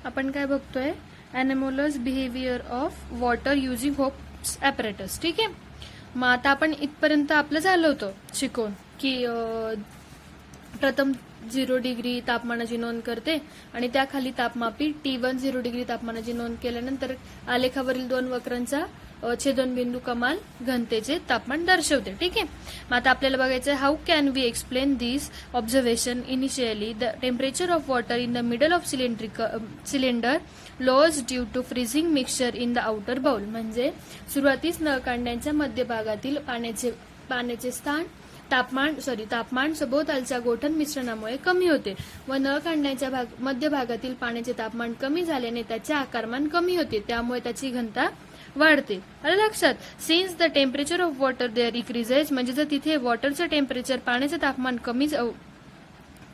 आपण काय बघतोय, anomalous behaviour of water using Hope's apparatus. ठीक आहे. मग आता आपण इथपर्यंत आपलं झालं होतं शिकून की प्रथम 0 डिग्री तापमानाची नोंद करते आणि त्याखाली तापमापी T1 0 डिग्री तापमानाची नोंद केल्यानंतर आलेखावरील दोन वक्रांचा छेदनबिंदू कमाल घनतेचे तापमान दर्शवते. ठीक आहे. मग आता आपल्याला बघायचं आहे, how can we explain this observation. Initially the temperature of water in the middle of cylinder lowers due to freezing mixture in the outer bowl. म्हणजे सुरुवातीस नळ कांड्यांच्या मध्यभागातील पाण्याचे स्थान तापमान सभोवतालच्या गोठण मिश्रणामुळे कमी होते व नळ कांड्यांच्या मध्यभागातील पाण्याचे तापमान कमी झाल्याने त्याचे आकारमान कमी होते, त्यामुळे त्याची घनता वाढते. आलं लक्षात. Since the temperature of water there increases, म्हणजे जर तिथे वॉटरचं टेम्परेचर पाण्याचं तापमान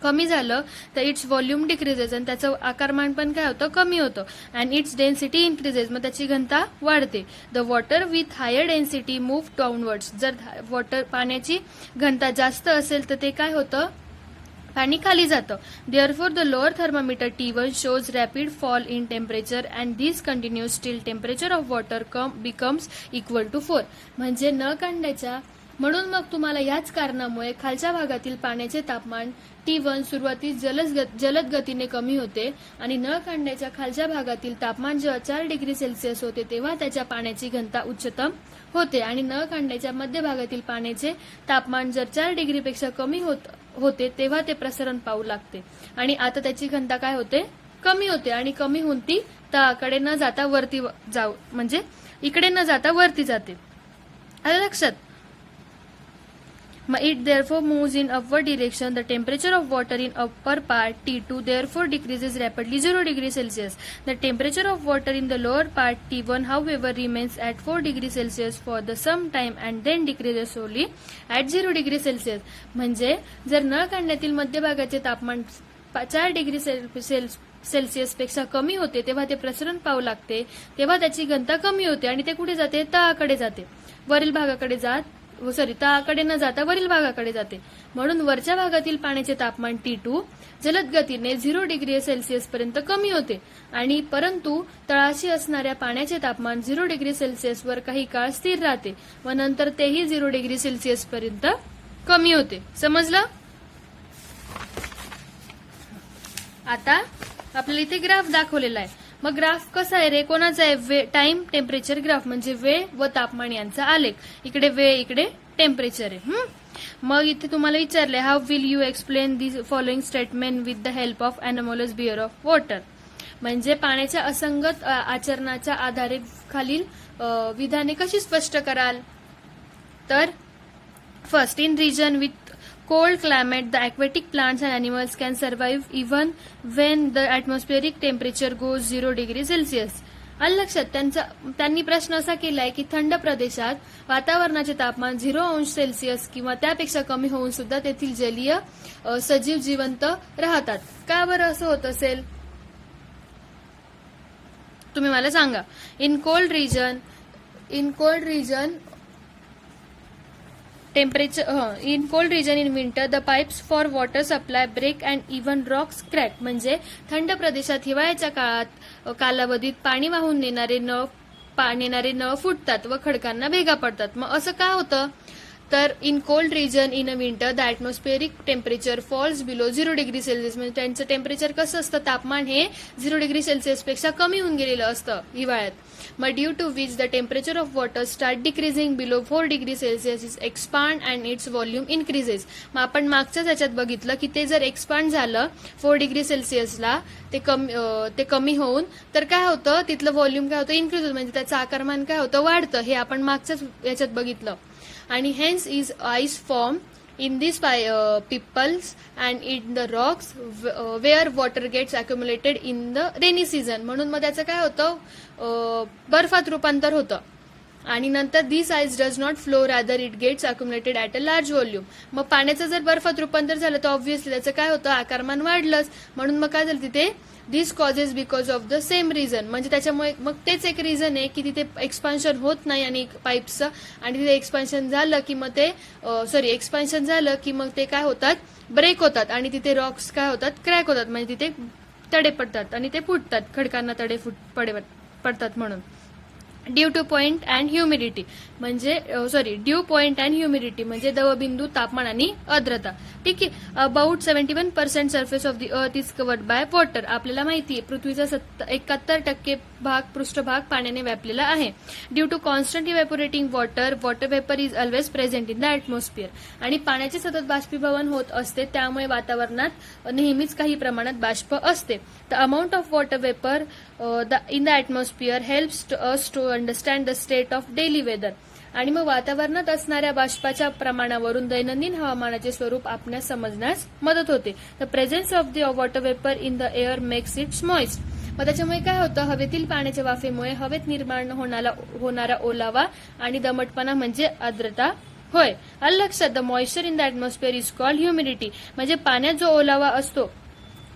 कमी झालं तर इट्स व्हॉल्यूम डिक्रीजेस आणि त्याचं आकारमान पण काय होतं, कमी होतं. अँड इट्स डेन्सिटी इन्क्रीजेस, मग त्याची घनता वाढते. The water with higher density move downwards. जर पाण्याची घनता जास्त असेल तर ते काय होतं, पाणी खाली जातं. Therefore the lower thermometer T1 shows rapid fall in temperature and this continues till temperature of water becomes equal to 4. म्हणजे नळ कांड्याच्या म्हणून मग तुम्हाला याच कारणामुळे खालच्या भागातील पाण्याचे तापमान T1 सुरुवातीस जलद गतीने कमी होते आणि नळ कांड्याच्या खालच्या भागातील तापमान जेव्हा 4 डिग्री सेल्सिअस होते तेव्हा त्याच्या पाण्याची घनता उच्चतम होते आणि नळ कांड्याच्या मध्यभागातील पाण्याचे तापमान जर 4 डिग्रीपेक्षा कमी होते तेव्हा ते प्रसरण पाहू लागते आणि आता त्याची घनता काय होते, कमी होते आणि कमी होऊन ती तळाकडे न जाता वरती म्हणजे इकडे न जाता वरती जाते. आलं लक्षात. It therefore moves in upward direction. The temperature of water in upper part T2 therefore decreases rapidly 0 degree Celsius. The temperature of water in the lower part T1 however remains at 4 degree Celsius for the some time and then decreases slowly at 0 degree Celsius. म्हणजे जर नळ कांड्यातील मध्यभागाचे तापमान 4 degree Celsius पेक्षा कमी होते तेव्हा ते प्रसरण पाहू लागते, तेव्हा त्याची घनता कमी होते आणि ते कुठे जाते, तळाकडे जाते. वरील भागाकडे तळाकडे न जाता वरील भागाकडे जाते. म्हणून वरच्या भागातील पाण्याचे तापमान T2 जलद गतीने 0 डिग्री सेल्सिअस पर्यंत कमी होते आणि परंतु तळाशी असणाऱ्या पाण्याचे तापमान 0 डिग्री सेल्सिअस वर काही काळ स्थिर राहते व नंतर तेही 0 डिग्री सेल्सिअस पर्यंत कमी होते. समजलं. आता आपल्याला इथे ग्राफ दाखवलेला आहे. मग ग्राफ कसा आहे रे, कोणाचा आहे, टाइम टेम्परेचर ग्राफ म्हणजे वेळ व तापमान यांचा आलेख. इकडे वेळ, इकडे टेम्परेचर आहे. मग इथे तुम्हाला विचारले, how will you explain this following statement with the help of anomalous behaviour of water. म्हणजे पाण्याच्या असंगत आचरणाच्या आधारे खालील विधाने कशी स्पष्ट कराल. तर first, in region with cold climate the aquatic plants and animals can survive even when the atmospheric temperature goes 0 degree Celsius. लक्षात. त्यांनी प्रश्न असा केलाय की थंड प्रदेशात वातावरणाचे तापमान 0 अंश सेल्सिअस किंवा त्यापेक्षा कमी होऊन सुद्धा तेथील जलीय सजीव जिवंत राहतात. का बरं असं होत असेल, तुम्ही मला सांगा. In cold region in cold region in winter the pipes for water supply break and even rocks crack. म्हणजे थंड प्रदेशात हिवाळ्याच्या कालावधीत पाणी वाहून नेणारे नळ फुटतात व खडकांना भेगा पडतात. मग असं का होतं, तर in cold region in a winter the atmospheric temperature falls below 0 degree Celsius. म्हणजे त्यांचं टेम्परेचर कसं असतं, तापमान हे 0 डिग्री सेल्सिअस पेक्षा कमी होऊन गेलेलं असतं हिवाळ्यात. मग due to which the temperature of water start decreasing below 4 degree Celsius is expand and its volume increases. मग आपण मागच्याच ह्याच्यात बघितलं की ते जर एक्सपांड झालं 4 डिग्री सेल्सिअसला ते कमी होऊन तर काय होतं, तिथलं व्हॉल्यूम काय होतं, इन्क्रीज होतं. म्हणजे त्याचं आकारमान काय होतं, वाढतं. हे आपण मागच्याच याच्यात बघितलं. आणि hence is ice form in these pimples and in the rocks where water gets accumulated in the rainy season. म्हणून मग त्याचं काय होतं, बर्फात रूपांतर होतं आणि नंतर this ice does not flow rather it gets accumulated at a large volume. मग पाण्याचं जर बर्फात रूपांतर झालं तर ऑब्व्हियसली त्याचं काय होतं, आकारमान वाढलंच. म्हणून मग काय झालं तिथे, this causes because of the same reason. म्हणजे त्याच्यामुळे मग तेच एक रिझन आहे की तिथे एक्सपान्शन होत नाही आणि पाईप्सचं, आणि तिथे एक्सपान्शन झालं की मग ते काय होतात, ब्रेक होतात आणि तिथे रॉक्स काय होतात, क्रॅक होतात. म्हणजे तिथे तडे पडतात आणि ते फुटतात, खडकांना तडे पडतात म्हणून. Due to point and humidity म्हणजे ड्यू पॉइंट अँड ह्युमिडिटी म्हणजे दवबिंदू, तापमान आणि आर्द्रता. ठीक आहे. About 71% surface of the earth is covered by water. आपल्याला माहिती आहे पृथ्वीचा 71% पृष्ठभाग पाण्याने व्यापलेला आहे. Due to constant evaporating water vapour is always present in the atmosphere. आणि पाण्याचे सतत बाष्पीभवन होत असते, त्यामुळे वातावरणात नेहमीच काही प्रमाणात बाष्प असते. The amount of water vapour in the atmosphere helps us to understand the state of daily weather. आणि मग वातावरणात असणाऱ्या बाष्पाच्या प्रमाणावरून दैनंदिन हवामानाचे स्वरूप आपणास समजण्यास मदत होते. The presence of the water vapour in the air makes it moist. मग त्याच्यामुळे काय होतं, हवेतील पाण्याच्या वाफेमुळे हवेत निर्माण होणारा ओलावा आणि दमटपणा म्हणजे आर्द्रता होय. आलं लक्षात. The moisture in the atmosphere is called humidity. म्हणजे पाण्यात जो ओलावा असतो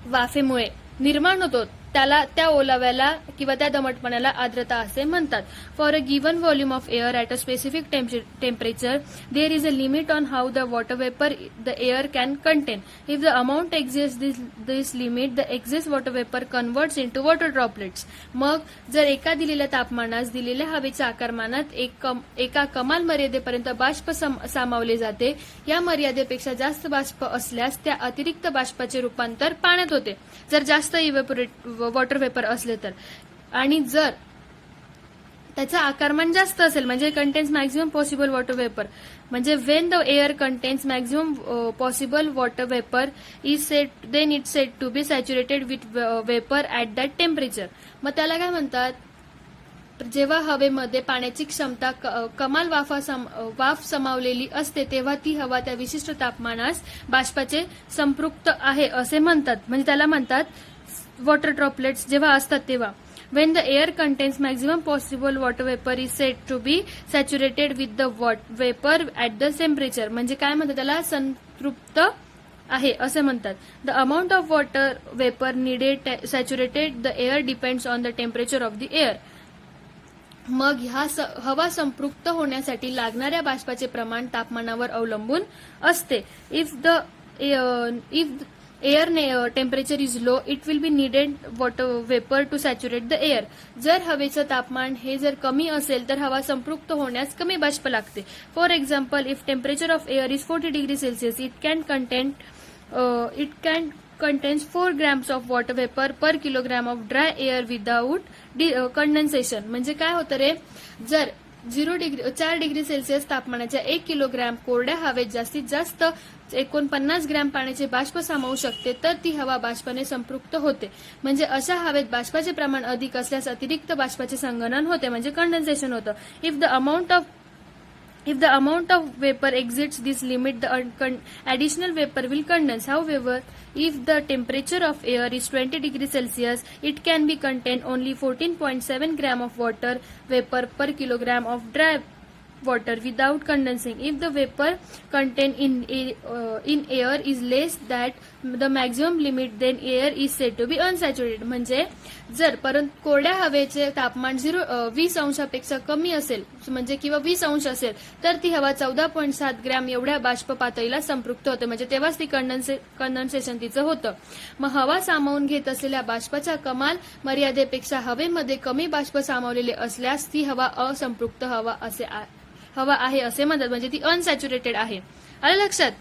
वाफेमुळे निर्माण होतो त्याला, त्या ओलाव्याला किंवा त्या दमटपणाला आर्द्रता असे म्हणतात. For a given volume of air at a specific temperature there is a limit on how the water vapour the air can contain. If the amount exist this limit the exist water vapour converts into water droplets. मग जर एका दिलेल्या तापमानास दिलेल्या हवेच्या आकारमानात एका कमाल मर्यादेपर्यंत बाष्प सामावले जाते. या मर्यादेपेक्षा जास्त बाष्प असल्यास त्या अतिरिक्त बाष्पाचे रूपांतर पाण्यात होते, जर जास्त वॉटर वेपर असले तर. आणि जर त्याचं आकारमान जास्त असेल म्हणजे contains maximum possible water vapour म्हणजे when the air contains maximum possible water vapour is set then it set to be saturated with vapour at that temperature. मग त्याला काय म्हणतात, जेव्हा हवेमध्ये पाण्याची क्षमता कमाल वाफ समावलेली असते तेव्हा ती हवा त्या विशिष्ट तापमानास बाष्पाचे संपृक्त आहे असे म्हणतात. म्हणजे त्याला म्हणतात वॉटर ड्रॉपलेट्स जेव्हा असतात तेव्हा. When the air contains maximum possible water vapour is set to be saturated with the vapour at the temperature म्हणजे काय म्हणतात, त्याला संतृप्त आहे असे म्हणतात. The amount of water vapour needed saturated the air depends on the temperature of the air. मग हवा संपृक्त होण्यासाठी लागणाऱ्या बाष्पाचे प्रमाण तापमानावर अवलंबून असते. If air temperature is low it will be needed water vapour to saturate the air. जर हवेचं तापमान हे जर कमी असेल तर हवा संपृक्त होण्यास कमी बाष्प लागते. For example if temperature of air is 40 degree Celsius it can contains 4 grams of water vapor per kilogram of dry air without condensation. म्हणजे काय होतं रे, जर 4 डिग्री सेल्सिअस तापमानाच्या 1 किलोग्रॅम कोरड्या हवेत जास्तीत जास्त 49 ग्रॅम पाण्याचे बाष्प सामावू शकते तर ती हवा बाष्पाने संपृक्त होते. म्हणजे अशा हवेत बाष्पाचे प्रमाण अधिक असल्यास अतिरिक्त बाष्पाचे संगणन होते म्हणजे कंडेन्सेशन होतं. If the amount of vapor exceeds this limit, the additional vapor will condense. However, if the temperature of air is 20 degrees Celsius, it can be contain only 14.7 gram of water vapor per kilogram of dry water without condensing. If the vapor content in air is less than the maximum limit, then air is said to be unsaturated. म्हणजे जर परंतु कोरड्या हवेचे तापमान 20 अंशापेक्षा कमी असेल म्हणजे किंवा 20 अंश असेल तर ती हवा 14.7 ग्रॅम एवढ्या बाष्प पातळीला संपृक्त होते म्हणजे तेव्हाच ती कंडेन्सेशन तिचं होतं. मग हवा सामावून घेत असलेल्या बाष्पाच्या कमाल मर्यादेपेक्षा हवेमध्ये कमी बाष्प सामावलेले असल्यास ती हवा असंपृक्त हवा आहे असे म्हणतात म्हणजे ती अनसॅच्युरेटेड आहे. आलं लक्षात.